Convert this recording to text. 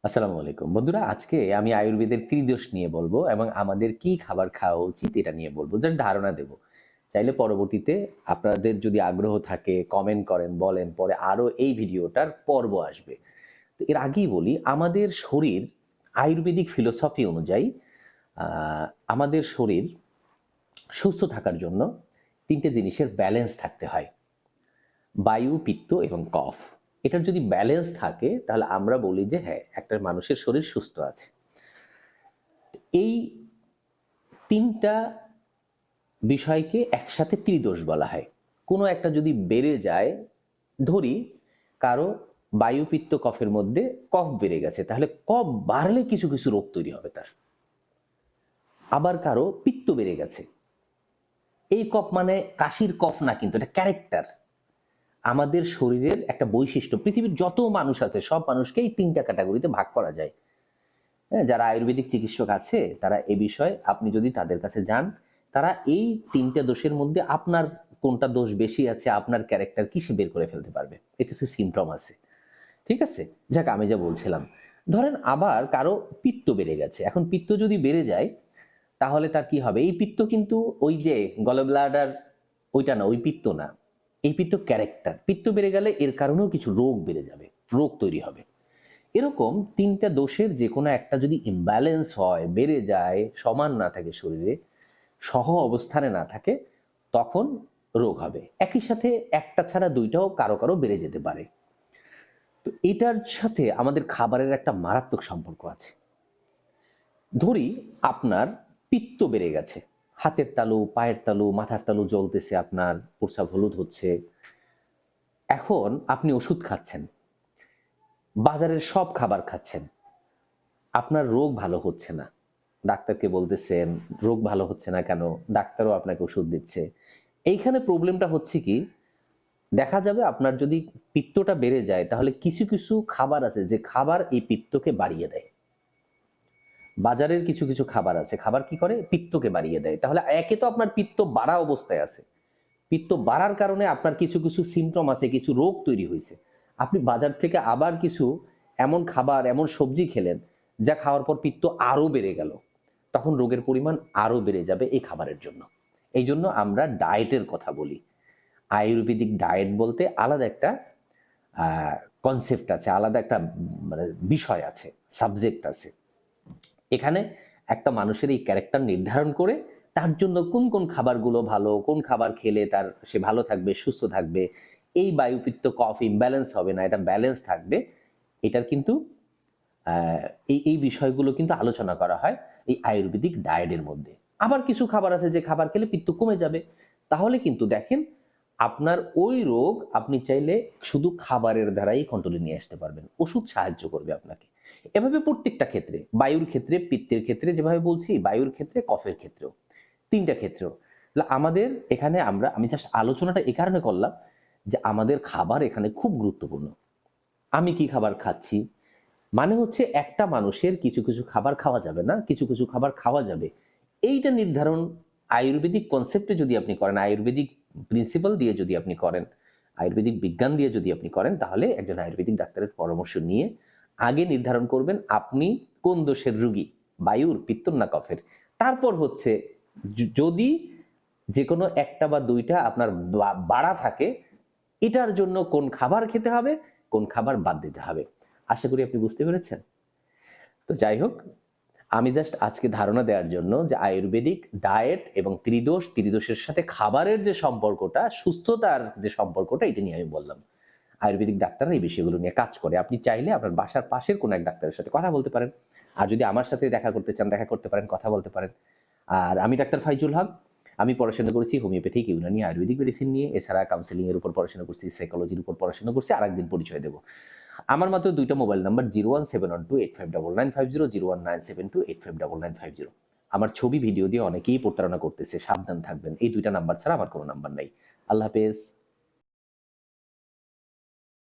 আসসালামু আলাইকুম বন্ধুরা, আজকে আমি আয়ুর্বেদের ত্রিদোষ নিয়ে বলবো এবং আমাদের কি খাবার খাওয়া উচিত এটা নিয়ে বলবো, জাস্ট ধারণা দেব। চাইলে পরবর্তীতে আপনাদের যদি আগ্রহ থাকে কমেন্ট করেন, বলেন, পরে আরো এই ভিডিওটার পর্ব আসবে। তো এর আগেই বলি, আমাদের শরীর আয়ুর্বেদিক ফিলোসফি অনুযায়ী আমাদের শরীর সুস্থ থাকার জন্য তিনটে জিনিসের ব্যালেন্স থাকতে হয়: বায়ু, পিত্ত এবং কফ। এটার যদি ব্যালেন্স থাকে তাহলে আমরা বলি যে হ্যাঁ, একটা মানুষের শরীর সুস্থ আছে। এই তিনটা বিষয়কে একসাথে ত্রিদোষ বলা হয়। কোনো একটা যদি বেড়ে যায়, ধরি কারো বায়ু, পিত্ত, কফের মধ্যে কফ বেড়ে গেছে, তাহলে কফ বাড়লে কিছু কিছু রোগ তৈরি হবে তার। আবার কারো পিত্ত বেড়ে গেছে, এই কফ মানে কাশির কফ না, কিন্তু এটা ক্যারেক্টার, আমাদের শরীরের একটা বৈশিষ্ট্য। পৃথিবীর যত মানুষ আছে সব মানুষকে এই তিনটা ক্যাটাগরিতে ভাগ করা যায়। হ্যাঁ, যারা আয়ুর্বেদিক চিকিৎসক আছে তারা এ বিষয়ে, আপনি যদি তাদের কাছে যান, তারা এই তিনটা দোষের মধ্যে আপনার কোনটা দোষ বেশি আছে, আপনার ক্যারেক্টার কি, সে বের করে ফেলতে পারবে। এর কিছু সিমটম আছে, ঠিক আছে? যাক, আমি যা বলছিলাম, ধরেন আবার কারো পিত্ত বেড়ে গেছে। এখন পিত্ত যদি বেড়ে যায় তাহলে তার কি হবে? এই পিত্ত কিন্তু ওই যে গলব্লাডার, ওইটা না, ওই পিত্ত না, এই পিত্ত ক্যারেক্টার। পিত্ত বেড়ে গেলে এর কারণেও কিছু রোগ বেড়ে যাবে, রোগ তৈরি হবে। এরকম তিনটা দোষের যে কোনো একটা যদি ইমব্যালেন্স হয়, বেড়ে যায়, সমান না থাকে শরীরে, সহ অবস্থানে না থাকে, তখন রোগ হবে। একই সাথে একটা ছাড়া দুইটাও কারো কারো বেড়ে যেতে পারে। তো এটার সাথে আমাদের খাবারের একটা মারাত্মক সম্পর্ক আছে। ধরি আপনার পিত্ত বেড়ে গেছে, হাতের তালু, পায়ের তালু, মাথার তালু জ্বলতেছে, আপনার প্রস্রাব হলুদ হচ্ছে। এখন আপনি ওষুধ খাচ্ছেন, বাজারের সব খাবার খাচ্ছেন, আপনার রোগ ভালো হচ্ছে না। ডাক্তারকে বলতেছেন রোগ ভালো হচ্ছে না কেন, ডাক্তারও আপনাকে ওষুধ দিচ্ছে। এইখানে প্রবলেমটা হচ্ছে কি, দেখা যাবে আপনার যদি পিত্তটা বেড়ে যায় তাহলে কিছু কিছু খাবার আছে যে খাবার এই পিত্তকে বাড়িয়ে দেয়। বাজারের কিছু কিছু খাবার আছে, খাবার কি করে? পিত্তকে বাড়িয়ে দেয়। তাহলে একে তো আপনার পিত্ত বাড়া অবস্থায় আছে, পিত্ত বাড়ার কারণে আপনার কিছু কিছু সিমটম আছে, কিছু রোগ তৈরি হয়েছে। আপনি বাজার থেকে আবার কিছু এমন খাবার, এমন সবজি খেলেন যা খাওয়ার পর পিত্ত আরো বেড়ে গেল, তখন রোগের পরিমাণ আরো বেড়ে যাবে এই খাবারের জন্য। এই জন্য আমরা ডায়েটের কথা বলি। আয়ুর্বেদিক ডায়েট বলতে আলাদা একটা কনসেপ্ট আছে, আলাদা একটা মানে বিষয় আছে, সাবজেক্ট আছে। এখানে একটা মানুষের এই ক্যারেক্টার নির্ধারণ করে তার জন্য কোন কোন খাবারগুলো ভালো, কোন খাবার খেলে তার সে ভালো থাকবে, সুস্থ থাকবে, এই বায়ুপিত্ত কফ ইমব্যালেন্স হবে না, এটা ব্যালেন্স থাকবে। এটার কিন্তু এই এই বিষয়গুলো কিন্তু আলোচনা করা হয় এই আয়ুর্বেদিক ডায়েটের মধ্যে। আবার কিছু খাবার আছে যে খাবার খেলে পিত্ত কমে যাবে। তাহলে কিন্তু দেখেন, আপনার ওই রোগ আপনি চাইলে শুধু খাবারের দ্বারাই কন্ট্রোলে নিয়ে আসতে পারবেন, ওষুধ সাহায্য করবে আপনাকে। এভাবে প্রত্যেকটা ক্ষেত্রে, বায়ুর ক্ষেত্রে, পিত্তের ক্ষেত্রে যেভাবে বলছি, বায়ুর ক্ষেত্রে, কফের ক্ষেত্রেও, তিনটা ক্ষেত্রেও। আমাদের এখানে আমি জাস্ট আলোচনাটা এ কারণে করলাম যে আমাদের খাবার এখানে খুব গুরুত্বপূর্ণ। আমি কি খাবার খাচ্ছি, মানে হচ্ছে একটা মানুষের কিছু কিছু খাবার খাওয়া যাবে না, কিছু কিছু খাবার খাওয়া যাবে, এইটা নির্ধারণ আয়ুর্বেদিক কনসেপ্টে যদি আপনি করেন, আয়ুর্বেদিক প্রিন্সিপাল দিয়ে যদি আপনি করেন, আয়ুর্বেদিক বিজ্ঞান দিয়ে যদি আপনি করেন, তাহলে একজন আয়ুর্বেদিক ডাক্তারের পরামর্শ নিয়ে আগে নির্ধারণ করবেন আপনি কোন দোষের রোগী, বায়ুর, পিত্তর না কফের। তারপর হচ্ছে যদি যে কোনো একটা বা দুইটা আপনার বাড়া থাকে, এটার জন্য কোন খাবার খেতে হবে, কোন খাবার বাদ দিতে হবে। আশা করি আপনি বুঝতে পেরেছেন। তো যাই হোক, আমি জাস্ট আজকে ধারণা দেওয়ার জন্য যে আয়ুর্বেদিক ডায়েট এবং ত্রিদোষ, ত্রিদোষের সাথে খাবারের যে সম্পর্কটা, সুস্থতার যে সম্পর্কটা, এটা নিয়ে আমি বললাম। আয়ুর্বেদিক ডাক্তাররা এই বিষয়গুলো নিয়ে কাজ করে। আপনি চাইলে আপনার বাসার পাশের কোনো এক ডাক্তারের সাথে কথা বলতে পারেন। আর যদি আমার সাথে দেখা করতে চান, দেখা করতে পারেন, কথা বলতে পারেন। আর আমি ডাক্তার ফাইজুল হক। আমি পড়াশোনা করেছি হোমিওপ্যাথিক, ইউনানি, আয়ুর্বেদিক মেডিসিন নিয়ে। এছাড়া কাউন্সেলিং এর উপর পড়াশোনা করছি, সাইকোলজির উপর পড়াশোনা করছি। আরেকদিন পরিচয় দেবো। আমার মাত্র দুইটা মোবাইল নাম্বার: 01712859950, 01972859950। আমার ছবি ভিডিও দিয়ে অনেকেই প্রতারণা করতেছে, সাবধান থাকবেন। এই দুইটা নাম্বার ছাড়া আমার কোনো নাম্বার নাই। আল্লাহ হাফেজ।